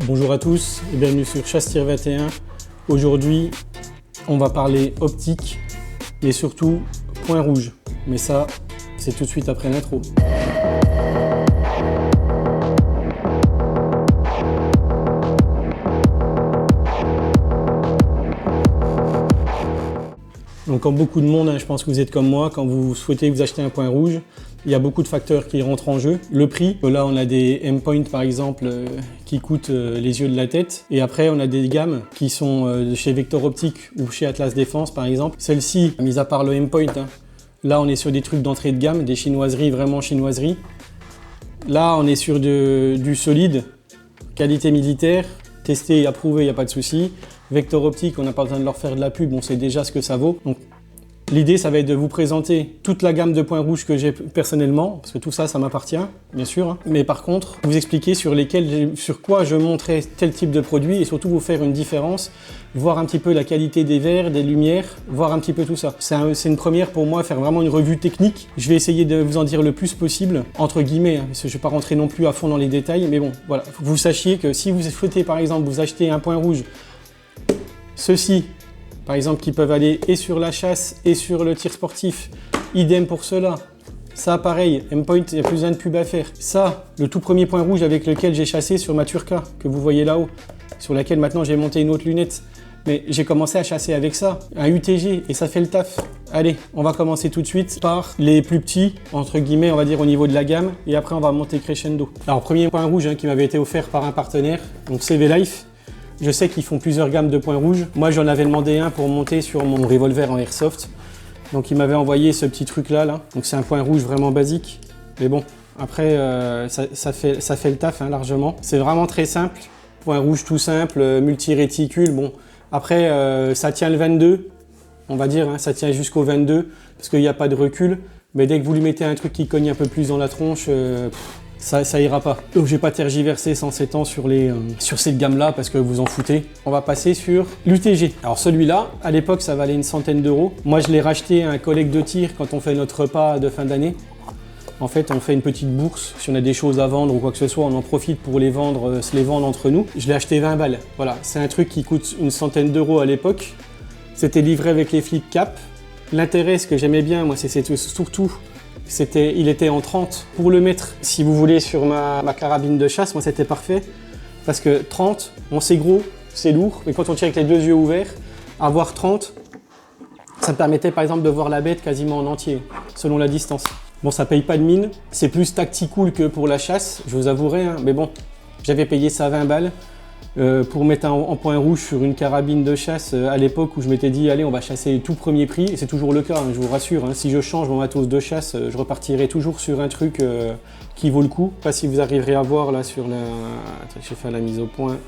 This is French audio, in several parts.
Bonjour à tous et bienvenue sur Chasse-Tir 21. Aujourd'hui, on va parler optique, mais surtout point rouge. Mais ça, c'est tout de suite après l'intro. Donc comme beaucoup de monde, je pense que vous êtes comme moi, quand vous souhaitez vous acheter un point rouge, il y a beaucoup de facteurs qui rentrent en jeu. Le prix, là on a des M-Point par exemple qui coûtent les yeux de la tête. Et après on a des gammes qui sont chez Vector Optique ou chez Atlas Défense par exemple. Celle-ci, mis à part le M-Point, là on est sur des trucs d'entrée de gamme, des chinoiseries, vraiment chinoiseries. Là on est sur du solide, qualité militaire, testé et approuvé, il n'y a pas de souci. Vector Optique, on n'a pas besoin de leur faire de la pub, on sait déjà ce que ça vaut. Donc, l'idée, ça va être de vous présenter toute la gamme de points rouges que j'ai personnellement, parce que tout ça, ça m'appartient, bien sûr. Mais par contre, vous expliquer sur quoi je montrais tel type de produit et surtout vous faire une différence, voir un petit peu la qualité des verres, des lumières, voir un petit peu tout ça. C'est une première pour moi, faire vraiment une revue technique. Je vais essayer de vous en dire le plus possible, entre guillemets, parce que je ne vais pas rentrer non plus à fond dans les détails, mais bon, voilà. Faut que vous sachiez que si vous souhaitez, par exemple, vous acheter un point rouge, ceux-ci, par exemple, qui peuvent aller et sur la chasse et sur le tir sportif, idem pour cela. Ça, pareil, M-Point, il n'y a plus besoin de pub à faire. Ça, le tout premier point rouge avec lequel j'ai chassé sur ma Turca, que vous voyez là-haut, sur laquelle maintenant j'ai monté une autre lunette. Mais j'ai commencé à chasser avec ça, un UTG, et ça fait le taf. Allez, on va commencer tout de suite par les plus petits, entre guillemets, on va dire au niveau de la gamme, et après on va monter crescendo. Alors, premier point rouge qui m'avait été offert par un partenaire, donc CV Life. Je sais qu'ils font plusieurs gammes de points rouges. Moi, j'en avais demandé un pour monter sur mon revolver en airsoft. Donc, il m'avait envoyé ce petit truc-là. Donc, c'est un point rouge vraiment basique. Mais bon, après, ça fait le taf largement. C'est vraiment très simple. Point rouge tout simple, multi-réticule. Bon, après, ça tient le 22. On va dire, ça tient jusqu'au 22 parce qu'il n'y a pas de recul. Mais dès que vous lui mettez un truc qui cogne un peu plus dans la tronche, ça ira pas. Donc je vais pas tergiverser sans s'étendre sur cette gamme-là parce que vous en foutez. On va passer sur l'UTG. Alors celui-là, à l'époque, ça valait une centaine d'euros. Moi, je l'ai racheté à un collègue de tir quand on fait notre repas de fin d'année. En fait, on fait une petite bourse. Si on a des choses à vendre ou quoi que ce soit, on en profite pour se les vendre entre nous. Je l'ai acheté 20 balles. Voilà, c'est un truc qui coûte une centaine d'euros à l'époque. C'était livré avec les flip cap. L'intérêt, ce que j'aimais bien, moi, c'est surtout... il était en 30. Pour le mettre, si vous voulez, sur ma carabine de chasse, moi c'était parfait. Parce que 30, bon c'est gros, c'est lourd, mais quand on tire avec les deux yeux ouverts, avoir 30, ça me permettait par exemple de voir la bête quasiment en entier, selon la distance. Bon, ça paye pas de mine, c'est plus tactical que pour la chasse, je vous avouerai, mais bon, j'avais payé ça 20 balles. Pour mettre en point rouge sur une carabine de chasse à l'époque où je m'étais dit allez on va chasser tout premier prix, et c'est toujours le cas, je vous rassure, si je change mon matos de chasse, je repartirai toujours sur un truc qui vaut le coup. Pas si vous arriverez à voir là sur la... J'ai fait la mise au point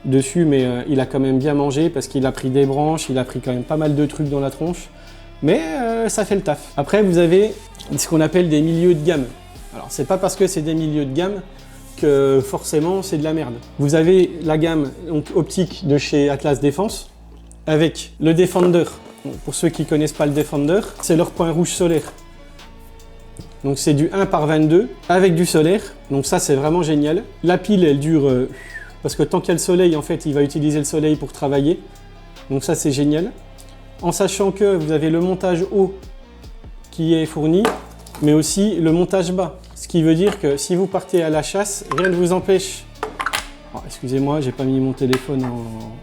dessus, mais il a quand même bien mangé parce qu'il a pris des branches, il a pris quand même pas mal de trucs dans la tronche, mais ça fait le taf. Après vous avez ce qu'on appelle des milieux de gamme. Alors c'est pas parce que c'est des milieux de gamme que forcément c'est de la merde. Vous avez la gamme donc, optique de chez Atlas Défense avec le Defender. Bon, pour ceux qui ne connaissent pas le Defender, c'est leur point rouge solaire. Donc c'est du 1 par 22 avec du solaire. Donc ça c'est vraiment génial. La pile elle dure parce que tant qu'il y a le soleil en fait il va utiliser le soleil pour travailler. Donc ça c'est génial. En sachant que vous avez le montage haut qui est fourni, mais aussi le montage bas. Ce qui veut dire que si vous partez à la chasse, rien ne vous empêche... Oh, excusez-moi, j'ai pas mis mon téléphone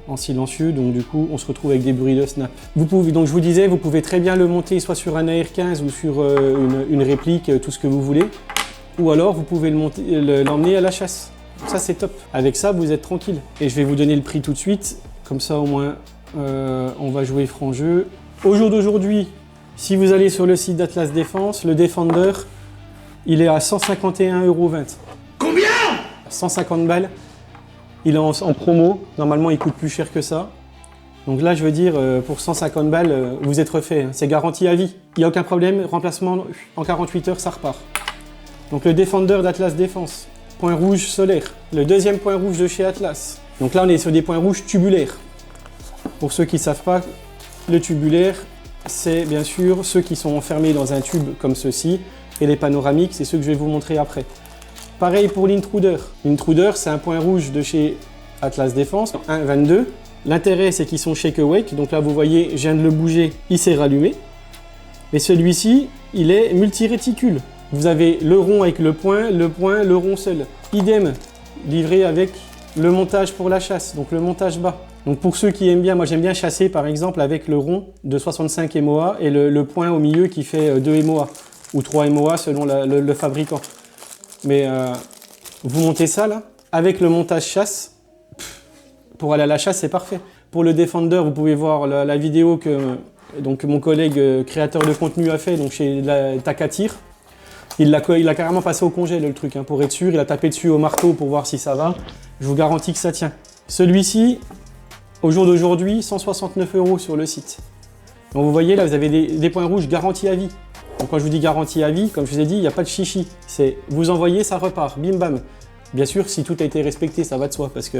en silencieux, donc du coup, on se retrouve avec des bruits de snap. Donc je vous disais, vous pouvez très bien le monter soit sur un AR-15 ou sur une réplique, tout ce que vous voulez. Ou alors, vous pouvez l'emmener à la chasse. Donc ça, c'est top. Avec ça, vous êtes tranquille. Et je vais vous donner le prix tout de suite. Comme ça, au moins, on va jouer franc jeu. Au jour d'aujourd'hui, si vous allez sur le site d'Atlas Défense, le Defender, il est à 151,20 €. Combien? 150 balles. Il est en promo. Normalement, il coûte plus cher que ça. Donc là, je veux dire, pour 150 balles, vous êtes refait. C'est garanti à vie. Il n'y a aucun problème. Remplacement en 48 heures, ça repart. Donc le Defender d'Atlas Défense. Point rouge solaire. Le deuxième point rouge de chez Atlas. Donc là, on est sur des points rouges tubulaires. Pour ceux qui ne savent pas, le tubulaire, c'est bien sûr ceux qui sont enfermés dans un tube comme ceci. Et les panoramiques, c'est ceux que je vais vous montrer après. Pareil pour l'Intruder. L'Intruder, c'est un point rouge de chez Atlas Défense, 1,22. L'intérêt, c'est qu'ils sont shake awake. Donc là, vous voyez, je viens de le bouger, il s'est rallumé. Et celui-ci, il est multi-réticule. Vous avez le rond avec le point, le rond seul. Idem, livré avec le montage pour la chasse, donc le montage bas. Donc pour ceux qui aiment bien, moi j'aime bien chasser par exemple avec le rond de 65 MOA et le point au milieu qui fait 2 MOA ou 3 MOA selon le fabricant. Mais vous montez ça là, avec le montage chasse, pour aller à la chasse c'est parfait. Pour le Defender, vous pouvez voir la vidéo que donc, mon collègue créateur de contenu a fait donc chez Takatir. Il l'a carrément passé au congèle le truc, hein, pour être sûr. Il a tapé dessus au marteau pour voir si ça va. Je vous garantis que ça tient. Celui-ci, au jour d'aujourd'hui, 169 € sur le site. Donc vous voyez là, vous avez des points rouges garantis à vie. Donc quand je vous dis garantie à vie, comme je vous ai dit, il n'y a pas de chichi. C'est vous envoyez, ça repart, bim bam. Bien sûr, si tout a été respecté, ça va de soi, parce que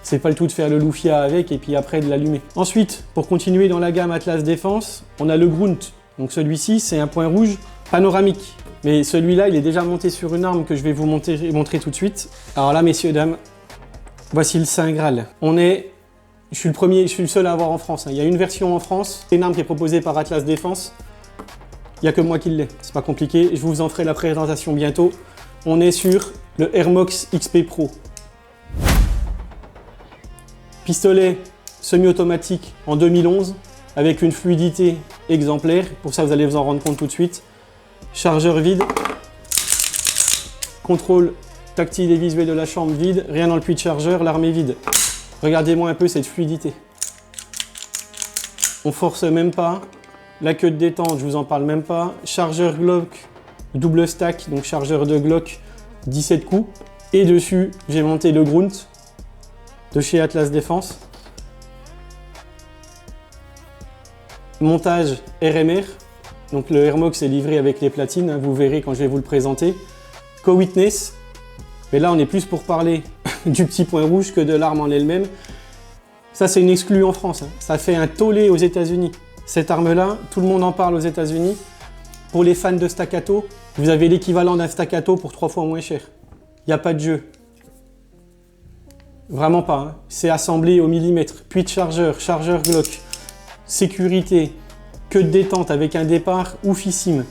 c'est pas le tout de faire le loufia avec et puis après de l'allumer. Ensuite, pour continuer dans la gamme Atlas Défense, on a le Grunt. Donc celui-ci, c'est un point rouge panoramique. Mais celui-là, il est déjà monté sur une arme que je vais vous montrer tout de suite. Alors là, messieurs, dames, voici le Saint Graal. Je suis le seul à avoir en France. Il y a une version en France, c'est une arme qui est proposée par Atlas Défense. Il n'y a que moi qui l'ai, c'est pas compliqué. Je vous en ferai la présentation bientôt. On est sur le Airmox XP Pro. Pistolet semi-automatique en 2011 avec une fluidité exemplaire. Pour ça, vous allez vous en rendre compte tout de suite. Chargeur vide, contrôle tactile et visuel de la chambre vide, rien dans le puits de chargeur, l'arme est vide. Regardez-moi un peu cette fluidité. On force même pas, la queue de détente, je vous en parle même pas. Chargeur Glock, double stack, donc chargeur de Glock, 17 coups. Et dessus, j'ai monté le Grunt de chez Atlas Défense. Montage RMR. Donc le Airmox est livré avec les platines, hein, vous verrez quand je vais vous le présenter. Co-Witness, mais là on est plus pour parler du petit point rouge que de l'arme en elle-même. Ça c'est une exclue en France, hein. Ça fait un tollé aux États-Unis. Cette arme-là, tout le monde en parle aux États-Unis. Pour les fans de staccato, vous avez l'équivalent d'un staccato pour 3 fois moins cher. Il n'y a pas de jeu. Vraiment pas, hein. C'est assemblé au millimètre. Puits de chargeur, chargeur Glock, sécurité, queue de détente avec un départ oufissime.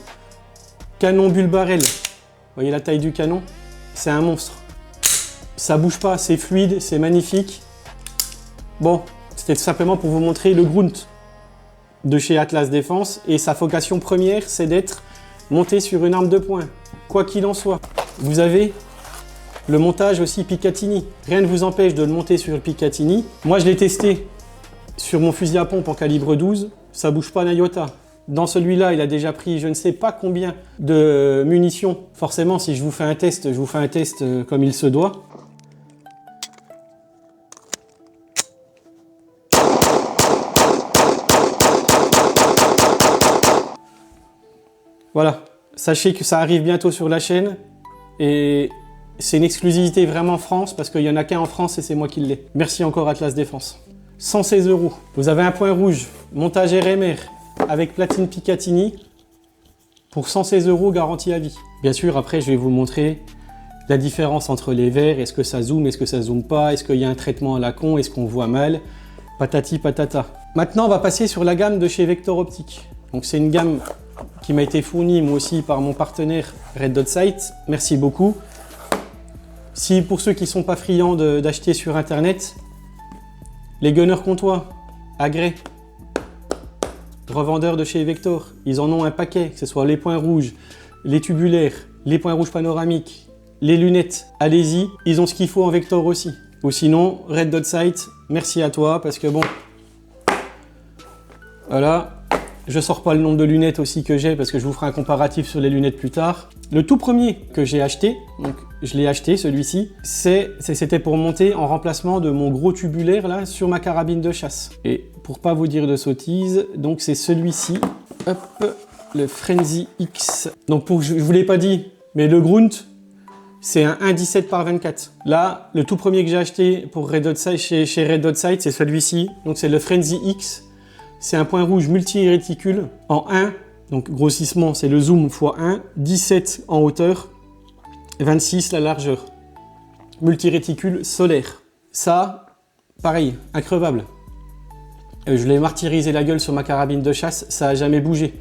Canon bulle barrel. Vous voyez la taille du canon? C'est un monstre. Ça bouge pas, c'est fluide, c'est magnifique. Bon, c'était tout simplement pour vous montrer le Grunt de chez Atlas Défense. Et sa vocation première, c'est d'être monté sur une arme de poing. Quoi qu'il en soit, vous avez le montage aussi Picatinny. Rien ne vous empêche de le monter sur le Picatinny. Moi, je l'ai testé sur mon fusil à pompe en calibre 12. Ça bouge pas d'un iota. Dans celui-là, il a déjà pris je ne sais pas combien de munitions. Forcément, si je vous fais un test, je vous fais un test comme il se doit. Voilà. Sachez que ça arrive bientôt sur la chaîne. Et c'est une exclusivité vraiment France, parce qu'il n'y en a qu'un en France et c'est moi qui l'ai. Merci encore Atlas Défense. 116 €. Vous avez un point rouge, montage RMR avec platine Picatinny pour 116 € garantie à vie. Bien sûr, après, je vais vous montrer la différence entre les verres. Est-ce que ça zoome, est-ce que ça zoome pas, est-ce qu'il y a un traitement à la con, est-ce qu'on voit mal, patati patata. Maintenant, on va passer sur la gamme de chez Vector Optique. Donc, c'est une gamme qui m'a été fournie, moi aussi, par mon partenaire Red Dot Sight. Merci beaucoup. Si, pour ceux qui ne sont pas friands d'acheter sur Internet, les gunners comtois, agrès, revendeurs de chez Vector, ils en ont un paquet, que ce soit les points rouges, les tubulaires, les points rouges panoramiques, les lunettes. Allez-y, ils ont ce qu'il faut en Vector aussi. Ou sinon, Red Dot Sight, merci à toi, parce que bon, voilà, je sors pas le nombre de lunettes aussi que j'ai, parce que je vous ferai un comparatif sur les lunettes plus tard. Le tout premier que j'ai acheté, donc je l'ai acheté celui-ci, c'était pour monter en remplacement de mon gros tubulaire là sur ma carabine de chasse. Et pour pas vous dire de sottises, donc c'est celui-ci, hop, le Frenzy X. Donc je vous l'ai pas dit, mais le Grunt, c'est un 1,17 par 24. Là, le tout premier que j'ai acheté pour Red Dot Sight, chez Red Dot Sight, c'est celui-ci. Donc c'est le Frenzy X. C'est un point rouge multi-réticule en 1. Donc grossissement, c'est le zoom x 1, 17 en hauteur. 26 la largeur. Multiréticule solaire. Ça, pareil, increvable. Je l'ai martyrisé la gueule sur ma carabine de chasse, ça n'a jamais bougé.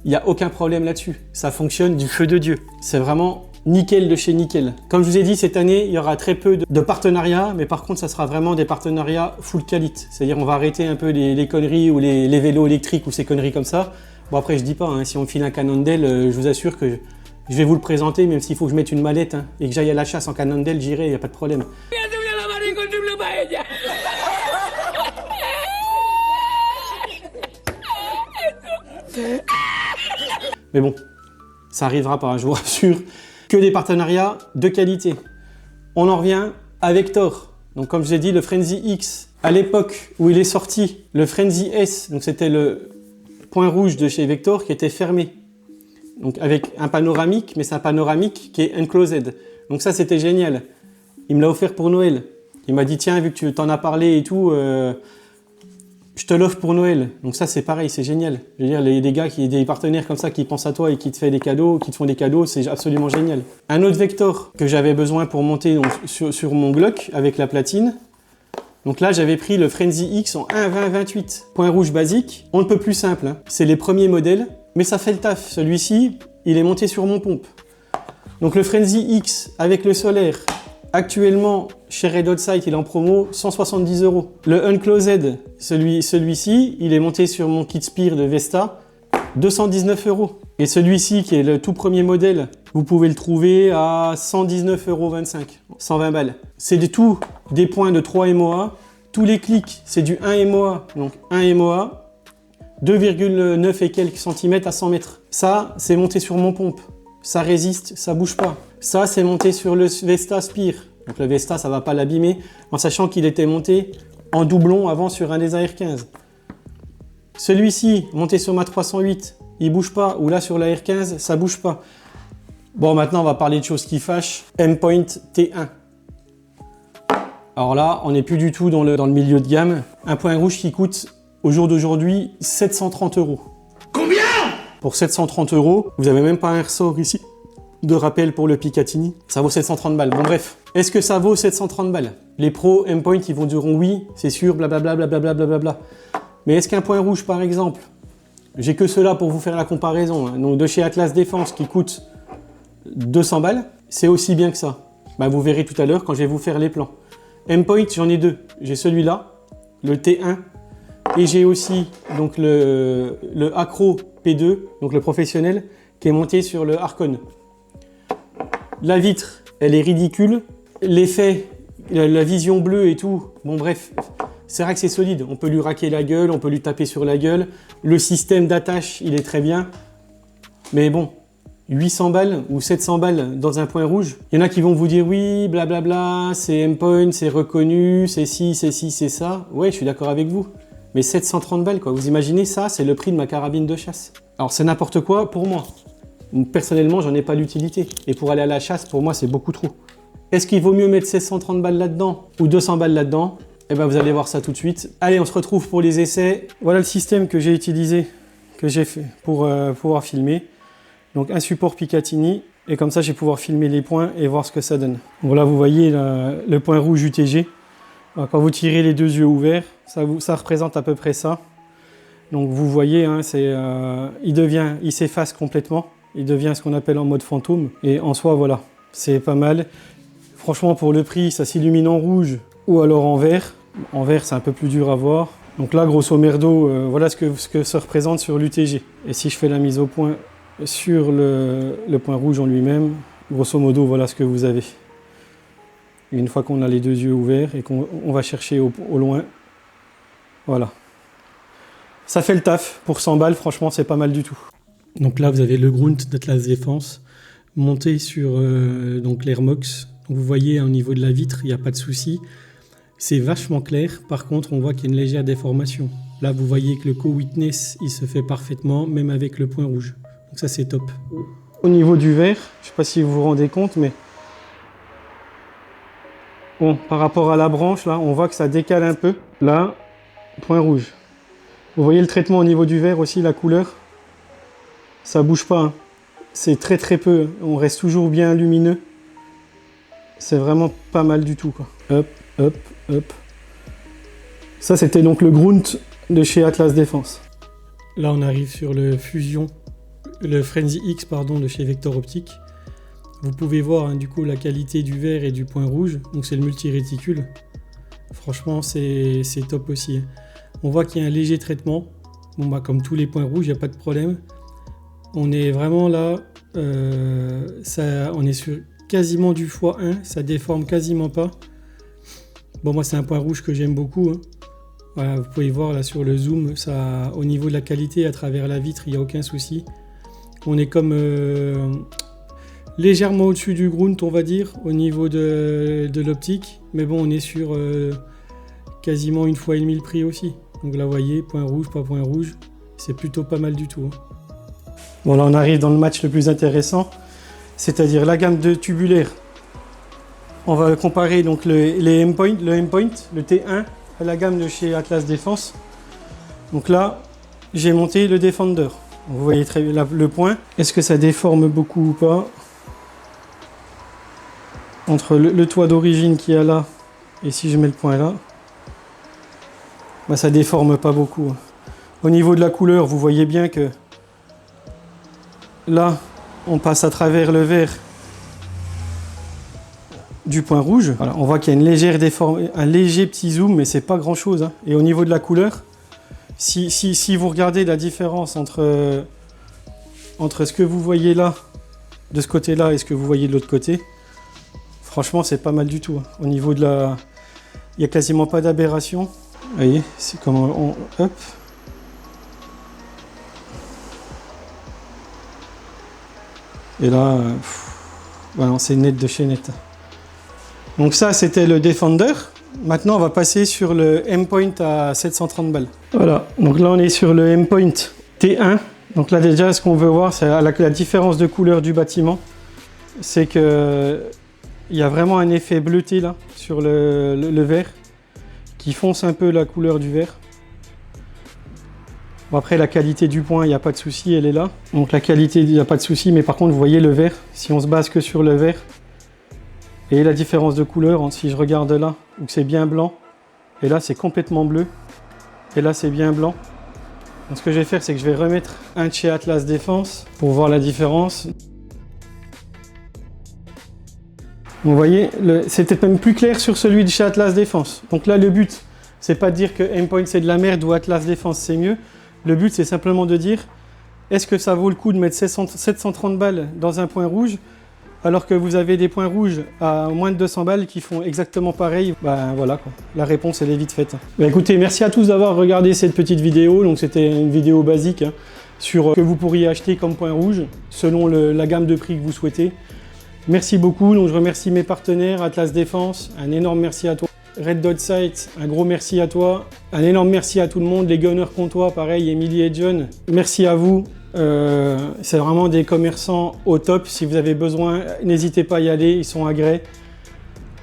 Il n'y a aucun problème là-dessus. Ça fonctionne du feu de Dieu. C'est vraiment nickel de chez nickel. Comme je vous ai dit, cette année, il y aura très peu de partenariats, mais par contre, ça sera vraiment des partenariats full qualité. C'est-à-dire, on va arrêter un peu les conneries ou les vélos électriques ou ces conneries comme ça. Bon, après, je dis pas, hein, si on me file un Cannondale, je vous assure que je vais vous le présenter, même s'il faut que je mette une mallette hein, et que j'aille à la chasse en Cannondale, j'irai, il n'y a pas de problème. Mais bon, ça arrivera pas, je vous rassure. Que des partenariats de qualité. On en revient à Vector. Donc comme je vous ai dit, le Frenzy X, à l'époque où il est sorti, le Frenzy S, donc c'était le point rouge de chez Vector qui était fermé. Donc avec un panoramique, mais c'est un panoramique qui est enclosed. Donc ça c'était génial. Il me l'a offert pour Noël. Il m'a dit tiens, vu que tu t'en as parlé et tout, je te l'offre pour Noël. Donc ça c'est pareil, c'est génial. Je veux dire, des gars, des partenaires comme ça qui pensent à toi et qui te font des cadeaux, c'est absolument génial. Un autre Vector que j'avais besoin pour monter donc, sur mon Glock avec la platine. Donc là j'avais pris le Frenzy X en 1.20-28. Point rouge basique, on ne peut plus simple. Hein. C'est les premiers modèles, mais ça fait le taf. Celui-ci, il est monté sur mon pompe. Donc le Frenzy X avec le solaire, actuellement, chez Red Hot Sight, il est en promo 170 €. Le Unclosed, celui-ci, il est monté sur mon kit Spear de Vesta, 219 €. Et celui-ci, qui est le tout premier modèle, vous pouvez le trouver à 119,25 €, 120 balles. C'est tout des points de 3 MOA. Tous les clics, c'est du 1 MOA, donc 1 MOA, 2,9 et quelques centimètres à 100 mètres. Ça, c'est monté sur mon pompe. Ça résiste, ça bouge pas. Ça, c'est monté sur le Vesta Spear. Donc le Vesta, ça va pas l'abîmer, en sachant qu'il était monté en doublon avant sur un des AR-15. Celui-ci, monté sur ma 308, il bouge pas, ou là sur la R15, ça bouge pas. Bon, maintenant, on va parler de choses qui fâchent. M-Point T1. Alors là, on n'est plus du tout dans le milieu de gamme. Un point rouge qui coûte, au jour d'aujourd'hui, 730 €. Combien? Pour 730 €, vous avez même pas un ressort ici de rappel pour le Picatinny. Ça vaut 730 balles. Bon bref, est-ce que ça vaut 730 balles? Les pros M-Point, ils vont diront oui, c'est sûr, blablabla, blablabla, blablabla. Mais est-ce qu'un point rouge, par exemple, j'ai que cela pour vous faire la comparaison, hein, donc de chez Atlas Défense qui coûte 200 balles, c'est aussi bien que ça. Bah, vous verrez tout à l'heure quand je vais vous faire les plans. M-Point, j'en ai deux. J'ai celui-là, le T1, et j'ai aussi donc le Acro P2, donc le professionnel, qui est monté sur le Archon. La vitre, elle est ridicule. L'effet, la vision bleue et tout, bon bref, c'est vrai que c'est solide. On peut lui raquer la gueule, on peut lui taper sur la gueule. Le système d'attache, il est très bien. Mais bon, 800 balles ou 700 balles dans un point rouge. Il y en a qui vont vous dire oui, blablabla, c'est M-Point, c'est reconnu, c'est ci, c'est ci, c'est ça. Ouais, je suis d'accord avec vous. Mais 730 balles, quoi. Vous imaginez ça, c'est le prix de ma carabine de chasse. Alors c'est n'importe quoi pour moi. Personnellement, j'en ai pas l'utilité. Et pour aller à la chasse, pour moi, c'est beaucoup trop. Est-ce qu'il vaut mieux mettre 730 balles là-dedans ou 200 balles là-dedans? Eh ben, vous allez voir ça tout de suite. Allez, on se retrouve pour les essais. Voilà le système que j'ai utilisé, que j'ai fait pour pouvoir filmer. Donc, un support Picatinny. Et comme ça, je vais pouvoir filmer les points et voir ce que ça donne. Voilà, vous voyez le point rouge UTG. Alors, quand vous tirez les deux yeux ouverts, ça représente à peu près ça. Donc, vous voyez, hein, il s'efface complètement. Il devient ce qu'on appelle en mode fantôme. Et en soi, voilà, c'est pas mal. Franchement, pour le prix, ça s'illumine en rouge ou alors en vert. En vert, c'est un peu plus dur à voir. Donc là, grosso merdo, voilà ce que ça représente sur l'UTG. Et si je fais la mise au point sur le point rouge en lui-même, grosso modo, voilà ce que vous avez. Et une fois qu'on a les deux yeux ouverts et qu'on va chercher au loin, voilà. Ça fait le taf. Pour 100 balles, franchement, c'est pas mal du tout. Donc là, vous avez le Grunt d'Atlas Défense monté sur donc l'Airmox. Donc vous voyez, au niveau de la vitre, il n'y a pas de souci. C'est vachement clair. Par contre, on voit qu'il y a une légère déformation. Là, vous voyez que le co-witness, il se fait parfaitement, même avec le point rouge. Donc ça, c'est top. Au niveau du verre, je ne sais pas si vous vous rendez compte, mais bon, par rapport à la branche, là, on voit que ça décale un peu. Là, point rouge. Vous voyez le traitement au niveau du verre aussi, la couleur? Ça bouge pas, hein. C'est très très peu, on reste toujours bien lumineux. C'est vraiment pas mal du tout, quoi. Hop, hop, hop. Ça, c'était donc le Grunt de chez Atlas Défense. Là, on arrive sur le Fusion, le Frenzy X, pardon, de chez Vector Optique. Vous pouvez voir hein, du coup la qualité du verre et du point rouge. Donc c'est le multi-réticule. Franchement, c'est top aussi. On voit qu'il y a un léger traitement. Bon, bah, comme tous les points rouges, il n'y a pas de problème. On est vraiment là, on est sur quasiment du x1, ça déforme quasiment pas. Bon, moi c'est un point rouge que j'aime beaucoup. Hein. Voilà, vous pouvez voir là sur le zoom, ça, au niveau de la qualité à travers la vitre, il n'y a aucun souci. On est comme légèrement au-dessus du Grunt, on va dire, au niveau de l'optique. Mais bon, on est sur quasiment 1,5 fois le prix aussi. Donc là, vous voyez, point rouge, pas point rouge, c'est plutôt pas mal du tout. Hein. Bon, là, on arrive dans le match le plus intéressant, c'est-à-dire la gamme de tubulaires. On va comparer donc le M-Point, le T1, à la gamme de chez Atlas Défense. Donc là, j'ai monté le Defender. Vous voyez très bien le point. Est-ce que ça déforme beaucoup ou pas? Entre le toit d'origine qu'il y a là, et si je mets le point là, bah, ça déforme pas beaucoup. Au niveau de la couleur, vous voyez bien que là, on passe à travers le verre du point rouge. Voilà, on voit qu'il y a une légère un léger petit zoom, mais c'est pas grand chose. Hein. Et au niveau de la couleur, si vous regardez la différence entre ce que vous voyez là, de ce côté-là, et ce que vous voyez de l'autre côté, franchement, c'est pas mal du tout. Hein. Au niveau de la... Il n'y a quasiment pas d'aberration. Vous voyez, c'est comme hop. Et là, voilà, c'est net de chez net. Donc ça, c'était le Defender. Maintenant, on va passer sur le M-Point à 730 balles. Voilà, donc là, on est sur le M-Point T1. Donc là, déjà, ce qu'on veut voir, c'est la différence de couleur du bâtiment. C'est que il y a vraiment un effet bleuté là, sur le verre, qui fonce un peu la couleur du verre. Bon, après, la qualité du point, il n'y a pas de souci, elle est là. Donc la qualité, il n'y a pas de souci, mais par contre, vous voyez le verre, si on se base que sur le verre, et la différence de couleur, si je regarde là, où c'est bien blanc, et là c'est complètement bleu, et là c'est bien blanc. Donc ce que je vais faire, c'est que je vais remettre un de chez Atlas Défense pour voir la différence. Vous voyez, c'est peut-être même plus clair sur celui de chez Atlas Défense. Donc là, le but, c'est pas de dire que M-Point c'est de la merde ou Atlas Défense c'est mieux. Le but, c'est simplement de dire, est-ce que ça vaut le coup de mettre 730 balles dans un point rouge alors que vous avez des points rouges à moins de 200 balles qui font exactement pareil? Ben voilà, quoi. La réponse, elle est vite faite. Ben écoutez, merci à tous d'avoir regardé cette petite vidéo. Donc c'était une vidéo basique hein, sur ce que vous pourriez acheter comme point rouge selon la gamme de prix que vous souhaitez. Merci beaucoup. Donc je remercie mes partenaires, Atlas Défense, un énorme merci à toi. Red Dot Sight, un gros merci à toi. Un énorme merci à tout le monde. Les Gunners Comtois, pareil, Emily et John. Merci à vous. C'est vraiment des commerçants au top. Si vous avez besoin, n'hésitez pas à y aller, ils sont agréés.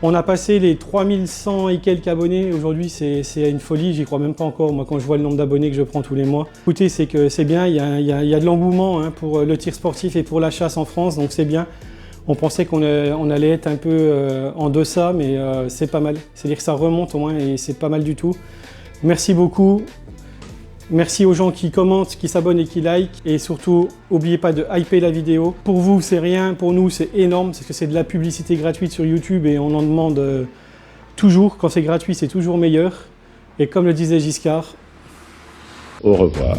On a passé les 3100 et quelques abonnés. Aujourd'hui, c'est une folie, j'y crois même pas encore. Moi, quand je vois le nombre d'abonnés que je prends tous les mois. Écoutez, c'est que c'est bien, il y a de l'engouement hein, pour le tir sportif et pour la chasse en France, donc c'est bien. On pensait qu'on allait être un peu en deçà, mais c'est pas mal. C'est-à-dire que ça remonte au moins et c'est pas mal du tout. Merci beaucoup. Merci aux gens qui commentent, qui s'abonnent et qui like. Et surtout, n'oubliez pas de hyper la vidéo. Pour vous, c'est rien. Pour nous, c'est énorme parce que c'est de la publicité gratuite sur YouTube et on en demande toujours. Quand c'est gratuit, c'est toujours meilleur. Et comme le disait Giscard, au revoir.